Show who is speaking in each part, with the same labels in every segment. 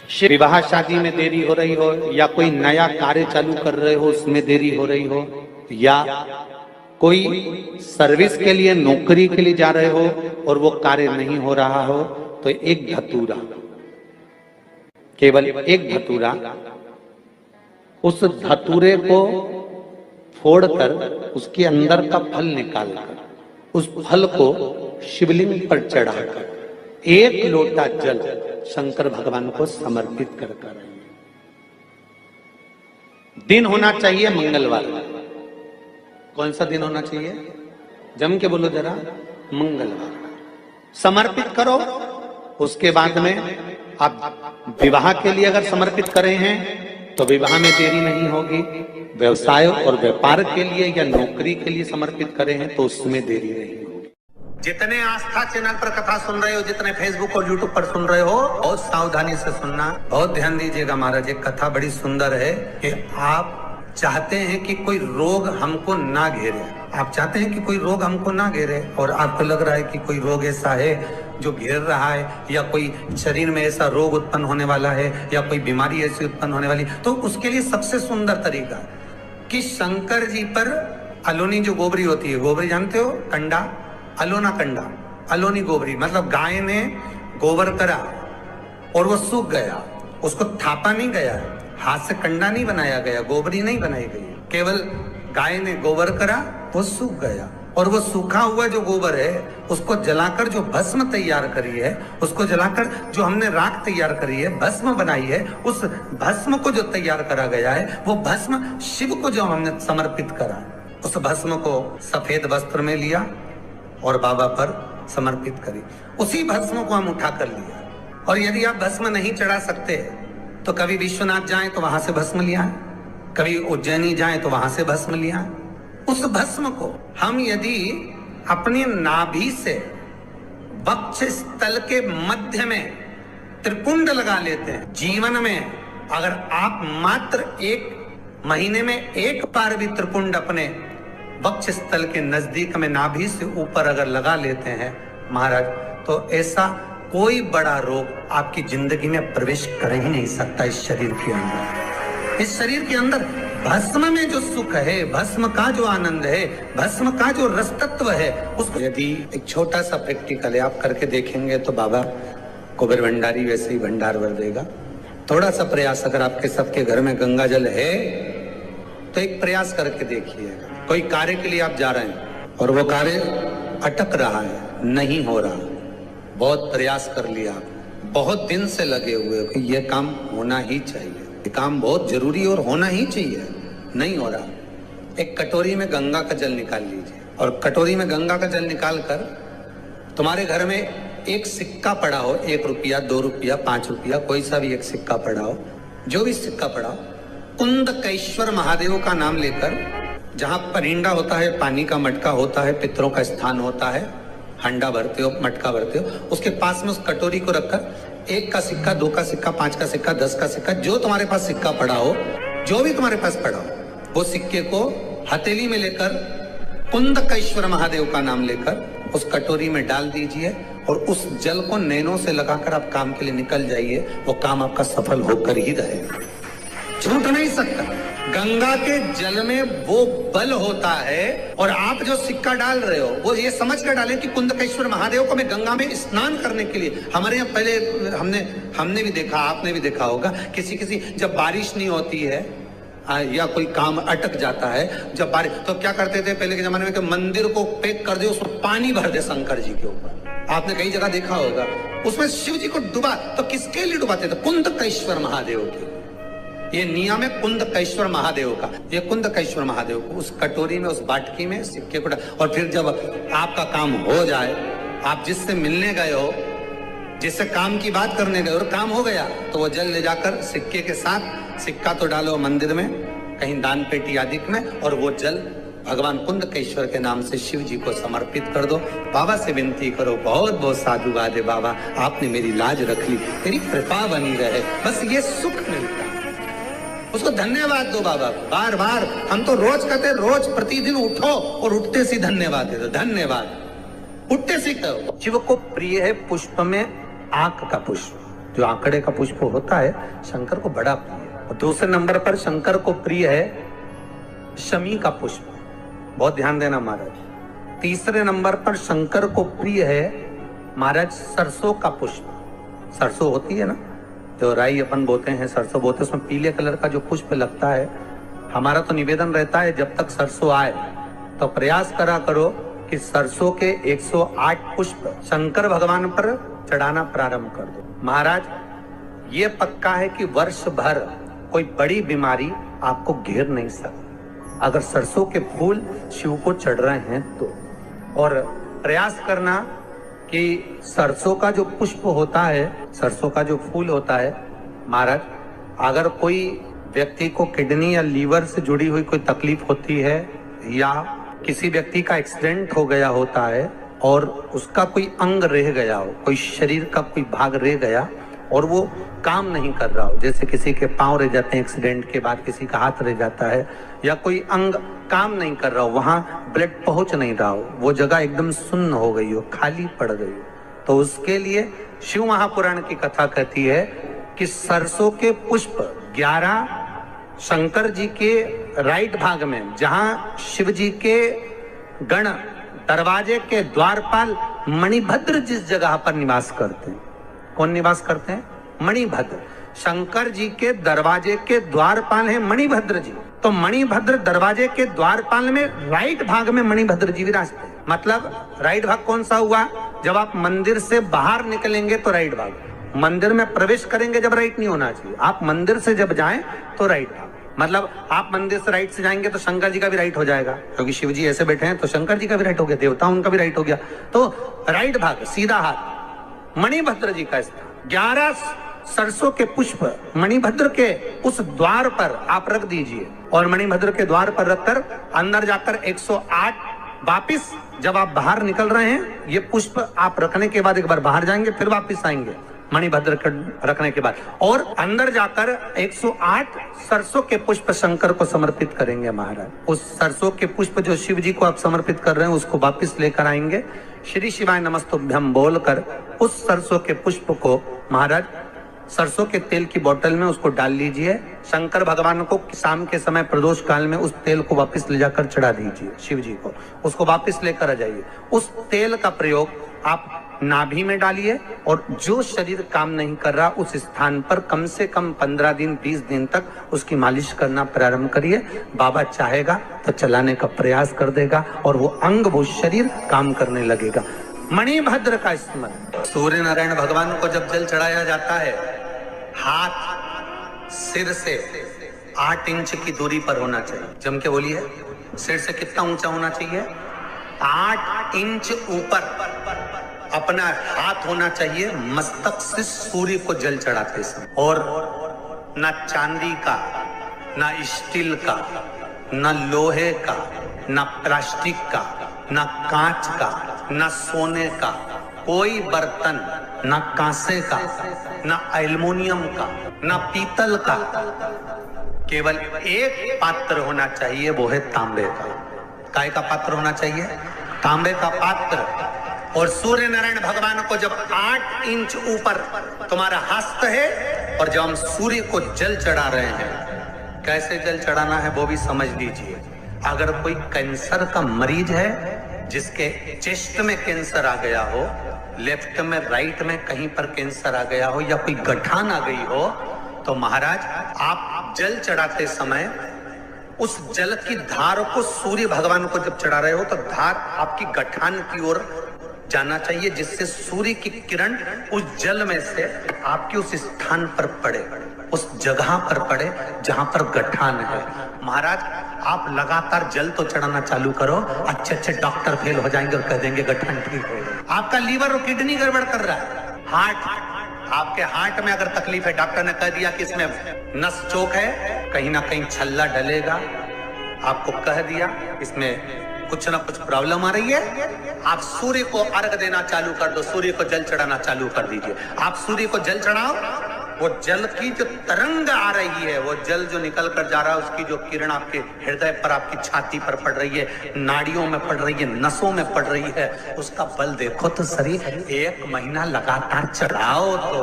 Speaker 1: विवाह शादी में देरी हो रही हो, या कोई नया कार्य चालू कर रहे हो उसमें देरी हो रही हो, या कोई सर्विस के लिए नौकरी के लिए जा रहे हो और वो कार्य नहीं हो रहा हो, तो एक धतूरा, केवल एक धतूरा, उस धतूरे को फोड़कर उसके अंदर का फल निकालकर उस फल को शिवलिंग पर चढ़ाकर एक लोटा जल शंकर भगवान को समर्पित कर कर। दिन होना चाहिए मंगलवार। कौन सा दिन होना चाहिए? जम के बोलो जरा, मंगलवार। समर्पित करो। उसके बाद में आप विवाह के लिए अगर समर्पित करें हैं तो विवाह में देरी नहीं होगी। व्यवसाय और व्यापार के लिए या नौकरी के लिए समर्पित करें हैं तो उसमें देरी नहीं होगी। जितने आस्था चैनल पर कथा सुन रहे हो, जितने फेसबुक और यूट्यूब पर सुन रहे हो, बहुत सावधानी से सुनना, बहुत ध्यान दीजिएगा। महाराज ये कथा बड़ी सुंदर है कि आप चाहते हैं कि कोई रोग हमको ना घेरे। आप चाहते हैं कि कोई रोग हमको ना घेरे और आपको लग रहा है कि कोई रोग ऐसा है जो घेर रहा है, या कोई शरीर में ऐसा रोग उत्पन्न होने वाला है, या कोई बीमारी ऐसी उत्पन्न होने वाली, तो उसके लिए सबसे सुंदर तरीका कि शंकर जी पर अलोनी जो गोबरी होती है, गोबरी जानते हो, कंडा, अलोना कंडा, अलोनी गोबरी, मतलब गाय ने गोबर करा और वो सूख गया, उसको थापा नहीं गया, हाथ से कंडा नहीं बनाया गया, गोबरी नहीं बनाई गई, केवल गाय ने गोबर करा, वो सूख गया। और वो सूखा हुआ जो गोबर है उसको जलाकर जो भस्म तैयार करी है, उसको जलाकर जो हमने राख तैयार करी है, भस्म बनाई है, उस भस्म को जो तैयार करा गया है, वो भस्म शिव को जो हमने समर्पित करा, उस भस्म को सफेद वस्त्र में लिया और बाबा पर समर्पित करी। उसी भस्म को हम उठा कर लिया। और यदि आप भस्म नहीं चढ़ा सकते तो कभी विश्वनाथ जाएं तो वहां से भस्म लिया है, कभी उज्जैनी जाएं तो वहां से भस्म लिया है। उस भस्म को हम यदि अपने नाभि से वक्ष स्थल के मध्य में त्रिपुंड लगा लेते हैं, जीवन में अगर आप मात्र एक महीने में एक बार भी त्रिपुंड अपने वक्ष स्थल के नजदीक में नाभि से ऊपर अगर लगा लेते हैं महाराज, तो ऐसा कोई बड़ा रोग आपकी जिंदगी में प्रवेश कर ही नहीं सकता। इस शरीर के अंदर, इस शरीर के अंदर भस्म में जो सुख है, भस्म का जो आनंद है, भस्म का जो रस तत्व है, उसको यदि एक छोटा सा प्रैक्टिकल आप करके देखेंगे तो बाबा कुबेर भंडारी वैसे ही भंडार भर देगा। थोड़ा सा प्रयास, अगर आपके सबके घर में गंगा जल है तो एक प्रयास करके देखिएगा। कोई कार्य के लिए आप जा रहे हैं और वो कार्य अटक रहा है, नहीं हो रहा, बहुत प्रयास कर लिया, बहुत दिन से लगे हुए कि ये काम होना ही चाहिए, ये काम बहुत जरूरी और होना ही चाहिए, नहीं हो रहा। एक कटोरी में गंगा का जल निकाल लीजिए और कटोरी में गंगा का जल निकाल कर तुम्हारे घर में एक सिक्का पड़ा हो, 1 रुपया, 2 रुपया, 5 रुपया, कोई सा भी एक सिक्का पड़ा हो, जो भी सिक्का पड़ा हो, कुंदकेश्वर महादेव का नाम लेकर, जहां परिंदा होता है, पानी का मटका होता है, पितरों का स्थान होता है, हंडा भरते हो, मटका भरते हो, उसके पास में उस कटोरी को रखकर 1 का सिक्का, 2 का सिक्का, 5 का सिक्का, 10 का सिक्का, जो तुम्हारे पास सिक्का पड़ा हो, जो भी तुम्हारे पास पड़ा हो, वो सिक्के को हथेली में लेकर कुंदकेश्वर महादेव का नाम लेकर उस कटोरी में डाल दीजिए और उस जल को नैनों से लगाकर आप काम के लिए निकल जाइए। वो काम आपका सफल होकर ही रहेगा, छूट नहीं सकता। गंगा के जल में वो बल होता है। और आप जो सिक्का डाल रहे हो वो ये समझ कर डालें कि कुंदकेश्वर महादेव को मैं गंगा में स्नान करने के लिए, हमारे यहाँ पहले हमने भी देखा, आपने भी देखा होगा, किसी जब बारिश नहीं होती है या कोई काम अटक जाता है, जब बारिश, तो क्या करते थे पहले के जमाने में कि मंदिर को पैक कर दे, उसमें पानी भर दे शंकर जी के ऊपर। आपने कई जगह देखा होगा, उसमें शिव जी को डुबा, तो किसके लिए डुबाते थे? कुंदकेश्वर महादेव के। ये नियम है कुंदकेश्वर महादेव का। ये कुंदकेश्वर महादेव को उस कटोरी में, उस बाटकी में सिक्के को, और फिर जब आपका काम हो जाए, आप जिससे मिलने गए हो, जिससे काम की बात करने गए और काम हो गया, तो वो जल ले जाकर सिक्के के साथ, सिक्का तो डालो मंदिर में, कहीं दान पेटी आदि में, और वो जल भगवान कुंदकेश्वर के नाम से शिव जी को समर्पित कर दो। बाबा से विनती करो, बहुत बहुत साधुवाद है बाबा, आपने मेरी लाज रख ली, तेरी कृपा बनी रहे, बस ये सुख मिलता। उसको धन्यवाद दो बाबा को बार बार। हम तो रोज कहते, रोज प्रतिदिन उठो और उठते सी धन्यवाद दे दो, धन्यवाद, उठते सी कहो। शिव को प्रिय है पुष्प में आंख का पुष्प, जो आंकड़े का पुष्प होता है शंकर को बड़ा प्रिय है। और दूसरे नंबर पर शंकर को प्रिय है शमी का पुष्प, बहुत ध्यान देना महाराज। तीसरे नंबर पर शंकर को प्रिय है महाराज सरसों का पुष्प। सरसों होती है ना, जो राई अपन बोते हैं, सरसों बोते हैं, उसमें पीले कलर का जो पुष्प लगता है। हमारा तो निवेदन रहता है जब तक सरसों आए तो प्रयास करा करो कि सरसों के 108 पुष्प शंकर भगवान पर चढ़ाना प्रारंभ कर दो। महाराज ये पक्का है कि वर्ष भर कोई बड़ी बीमारी आपको घेर नहीं सकती अगर सरसों के फूल शिव को चढ़ रहे हैं तो। और प्रयास करना कि सरसों का जो पुष्प होता है, सरसों का जो फूल होता है महाराज, अगर कोई व्यक्ति को किडनी या लीवर से जुड़ी हुई कोई तकलीफ होती है या किसी व्यक्ति का एक्सीडेंट हो गया होता है और उसका कोई अंग रह गया हो, कोई शरीर का कोई भाग रह गया और वो काम नहीं कर रहा हो, जैसे किसी के पांव रह जाते हैं एक्सीडेंट के बाद, किसी का हाथ रह जाता है, या कोई अंग काम नहीं कर रहा हो, वहां ब्लड पहुंच नहीं रहा हो, वो जगह एकदम सुन्न हो गई हो, खाली पड़ गई हो, तो उसके लिए शिव महापुराण की कथा कहती है कि सरसों के पुष्प 11 शंकर जी के राइट भाग में, जहां शिव जी के गण दरवाजे के द्वारपाल मणिभद्र जिस जगह पर निवास करते हैं, कौन निवास करते हैं? मणिभद्र। शंकर जी के दरवाजे के द्वारपाल हैं मणिभद्र जी, तो मणिभद्र दरवाजे के द्वारपाल में राइट भाग में मणिभद्र जी विराजते हैं। मतलब राइट भाग कौन सा हुआ? जब आप मंदिर से बाहर निकलेंगे तो राइट भाग, मंदिर में प्रवेश करेंगे जब राइट नहीं होना चाहिए, आप मंदिर से जब जाएं तो राइट भाग। मतलब आप मंदिर से राइट से जाएंगे तो शंकर जी का भी राइट हो जाएगा, क्योंकि शिव जी ऐसे बैठे हैं तो शंकर जी का भी राइट हो गया, देवता उनका भी राइट हो गया, तो राइट भाग सीधा हाथ मणिभद्र जी का स्थान। 11 सरसों के पुष्प मणिभद्र के उस द्वार पर आप रख दीजिए और मणिभद्र के द्वार पर रखकर अंदर जाकर 108 वापिस जब आप बाहर निकल रहे हैं, ये पुष्प आप रखने के बाद एक बार बाहर जाएंगे, फिर वापिस आएंगे मणिभद्र रखने के बाद, और अंदर जाकर 108 सरसों के पुष्प शंकर को समर्पित करेंगे महाराज। उस सरसों के पुष्प जो शिव जी को आप समर्पित कर रहे हैं उसको वापिस लेकर आएंगे, श्री शिवाय नमस्तुभ्यम बोलकर उस सरसों के पुष्प को महाराज सरसों के तेल की बोतल में उसको डाल लीजिए। शंकर भगवान को शाम के समय प्रदोष काल में उस तेल को वापस ले जाकर चढ़ा दीजिए शिव जी को, उसको वापस लेकर आ जाइए। उस तेल का प्रयोग आप नाभि में डालिए और जो शरीर काम नहीं कर रहा उस स्थान पर कम से कम 15 दिन 20 दिन तक उसकी मालिश करना प्रारंभ करिए। बाबा चाहेगा तो चलाने का प्रयास कर देगा और वो अंग वो शरीर काम करने लगेगा। मणिभद्र का स्मरण। सूर्य नारायण भगवान को जब जल चढ़ाया जाता है, हाथ सिर से 8 इंच की दूरी पर होना चाहिए। जम के बोलिए, सिर से कितना ऊंचा होना चाहिए? 8 इंच ऊपर अपना हाथ होना चाहिए मस्तक से सूर्य को जल चढ़ाते समय। और ना चांदी का, ना स्टील का, ना लोहे का, ना प्लास्टिक का, ना कांच का, ना सोने का कोई बर्तन, ना कांसे का, ना एल्युमिनियम का, ना पीतल का, केवल एक पात्र होना चाहिए, वो है तांबे का। काय का पात्र होना चाहिए? तांबे का पात्र। और सूर्य नारायण भगवान को जब 8 इंच ऊपर तुम्हारा हस्त है और जब हम सूर्य को जल चढ़ा रहे हैं, कैसे जल चढ़ाना है वो भी समझ लीजिए। अगर कोई कैंसर का मरीज है जिसके चेस्ट में कैंसर आ गया हो, लेफ्ट में राइट में कहीं पर कैंसर आ गया हो या कोई गठान आ गई हो, तो महाराज आप जल चढ़ाते समय उस जल की धार को सूर्य भगवान को जब चढ़ा रहे हो तो धार आपकी गठान की ओर जाना चाहिए, जिससे सूर्य की किरण उस जल में से आपके उस स्थान पर पड़े, उस जगह पर पड़े जहां पर गठान है। महाराज आप लगातार जल तो चढ़ाना चालू करो, अच्छे अच्छे डॉक्टर फेल हो जाएंगे और कह देंगे गठान ठीक हो गया। आपका लीवर और किडनी गड़बड़ कर रहा है, हार्ट, आपके हार्ट में अगर तकलीफ है, डॉक्टर ने कह दिया कि इसमें नस चौक है, कहीं ना कहीं छल्ला डलेगा, आपको कह दिया इसमें कुछ ना कुछ प्रॉब्लम आ रही है, आप सूर्य को अर्घ देना चालू कर दो, सूर्य को जल चढ़ाना चालू कर दीजिए। आप सूर्य को जल चढ़ाओ, वो जल की जो तरंग आ रही है, वो जल जो निकल कर जा रहा है, उसकी जो किरण आपके हृदय पर, आपकी छाती पर पड़ रही है, नाड़ियों में पड़ रही है, नसों में पड़ रही है, उसका बल देखो तो शरीर 1 महीना लगातार चढ़ाओ तो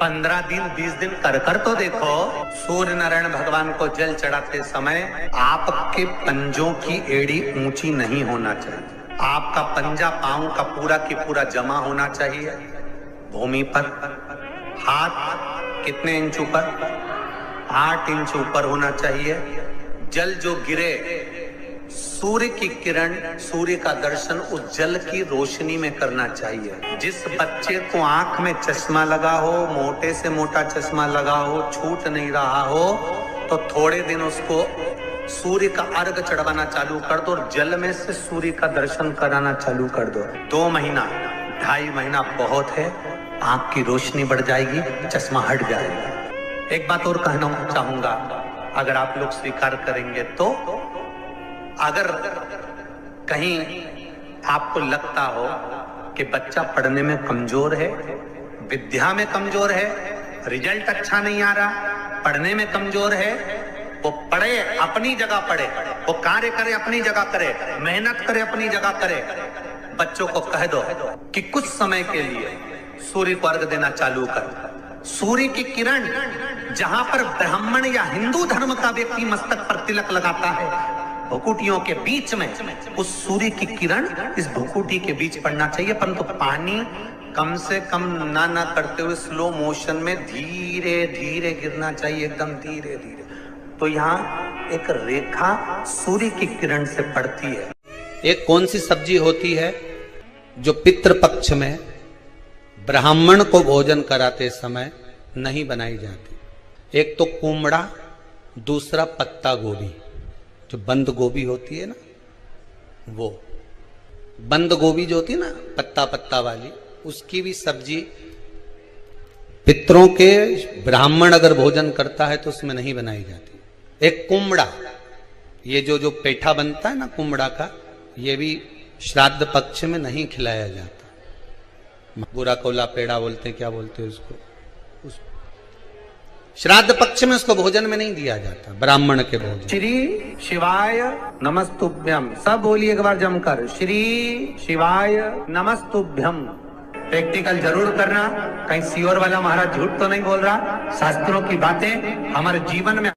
Speaker 1: 15 दिन 20 दिन कर तो देखो। सूर्य नारायण भगवान को जल चढ़ाते समय आपके पंजों की एड़ी ऊंची नहीं होना चाहिए। आपका पंजा पांव का पूरा जमा होना चाहिए भूमि पर। हाथ कितने इंच ऊपर? 8 इंच ऊपर होना चाहिए। जल जो गिरे, सूर्य की किरण, सूर्य का दर्शन उस जल की रोशनी में करना चाहिए। जिस बच्चे को आंख में चश्मा लगा हो, मोटे से मोटा चश्मा लगा हो, छूट नहीं रहा हो, तो थोड़े दिन उसको सूर्य का अर्घ चढ़वाना चालू कर दो और जल में से सूर्य का दर्शन कराना चालू कर दो। 2 महीना 2.5 महीना बहुत है, आंख की रोशनी बढ़ जाएगी, चश्मा हट जाएगा। एक बात और कहना चाहूंगा, अगर आप लोग स्वीकार करेंगे तो, अगर कहीं आपको लगता हो कि बच्चा पढ़ने में कमजोर है, विद्या में कमजोर है, रिजल्ट अच्छा नहीं आ रहा, पढ़ने में कमजोर है, वो पढ़े अपनी जगह पढ़े, वो कार्य करे अपनी जगह करे, मेहनत करे अपनी जगह करे। बच्चों को कह दो कि कुछ समय के लिए सूर्य को अर्घ देना चालू कर। सूर्य की किरण जहां पर ब्राह्मण या हिंदू धर्म का व्यक्ति मस्तक पर तिलक लगाता है, भुकुटियों के बीच में उस सूर्य की किरण इस भुकुटी के बीच पड़ना चाहिए, परंतु पानी कम से कम ना करते हुए स्लो मोशन में धीरे धीरे गिरना चाहिए, एकदम धीरे धीरे। तो यहाँ एक रेखा सूर्य की किरण से पड़ती है। एक कौन सी सब्जी होती है जो पितृपक्ष में ब्राह्मण को भोजन कराते समय नहीं बनाई जाती? एक तो कुमड़ा, दूसरा पत्ता गोभी, जो बंद गोभी होती है ना, वो बंद गोभी जो होती है ना पत्ता पत्ता वाली, उसकी भी सब्जी पितरों के ब्राह्मण अगर भोजन करता है तो उसमें नहीं बनाई जाती। एक कुमड़ा, ये जो पेठा बनता है ना कुमड़ा का, ये भी श्राद्ध पक्ष में नहीं खिलाया जाता। बुरा कोला पेड़ा बोलते हैं, क्या बोलते हैं उसको, उस श्राद्ध पक्ष में उसको भोजन में नहीं दिया जाता, ब्राह्मण के भोजन। श्री शिवाय नमस्तुभ्यम, सब बोलिए एक बार जमकर, श्री शिवाय नमस्तुभ्यम। प्रैक्टिकल जरूर करना, कहीं सियोर वाला महाराज झूठ तो नहीं बोल रहा। शास्त्रों की बातें हमारे जीवन में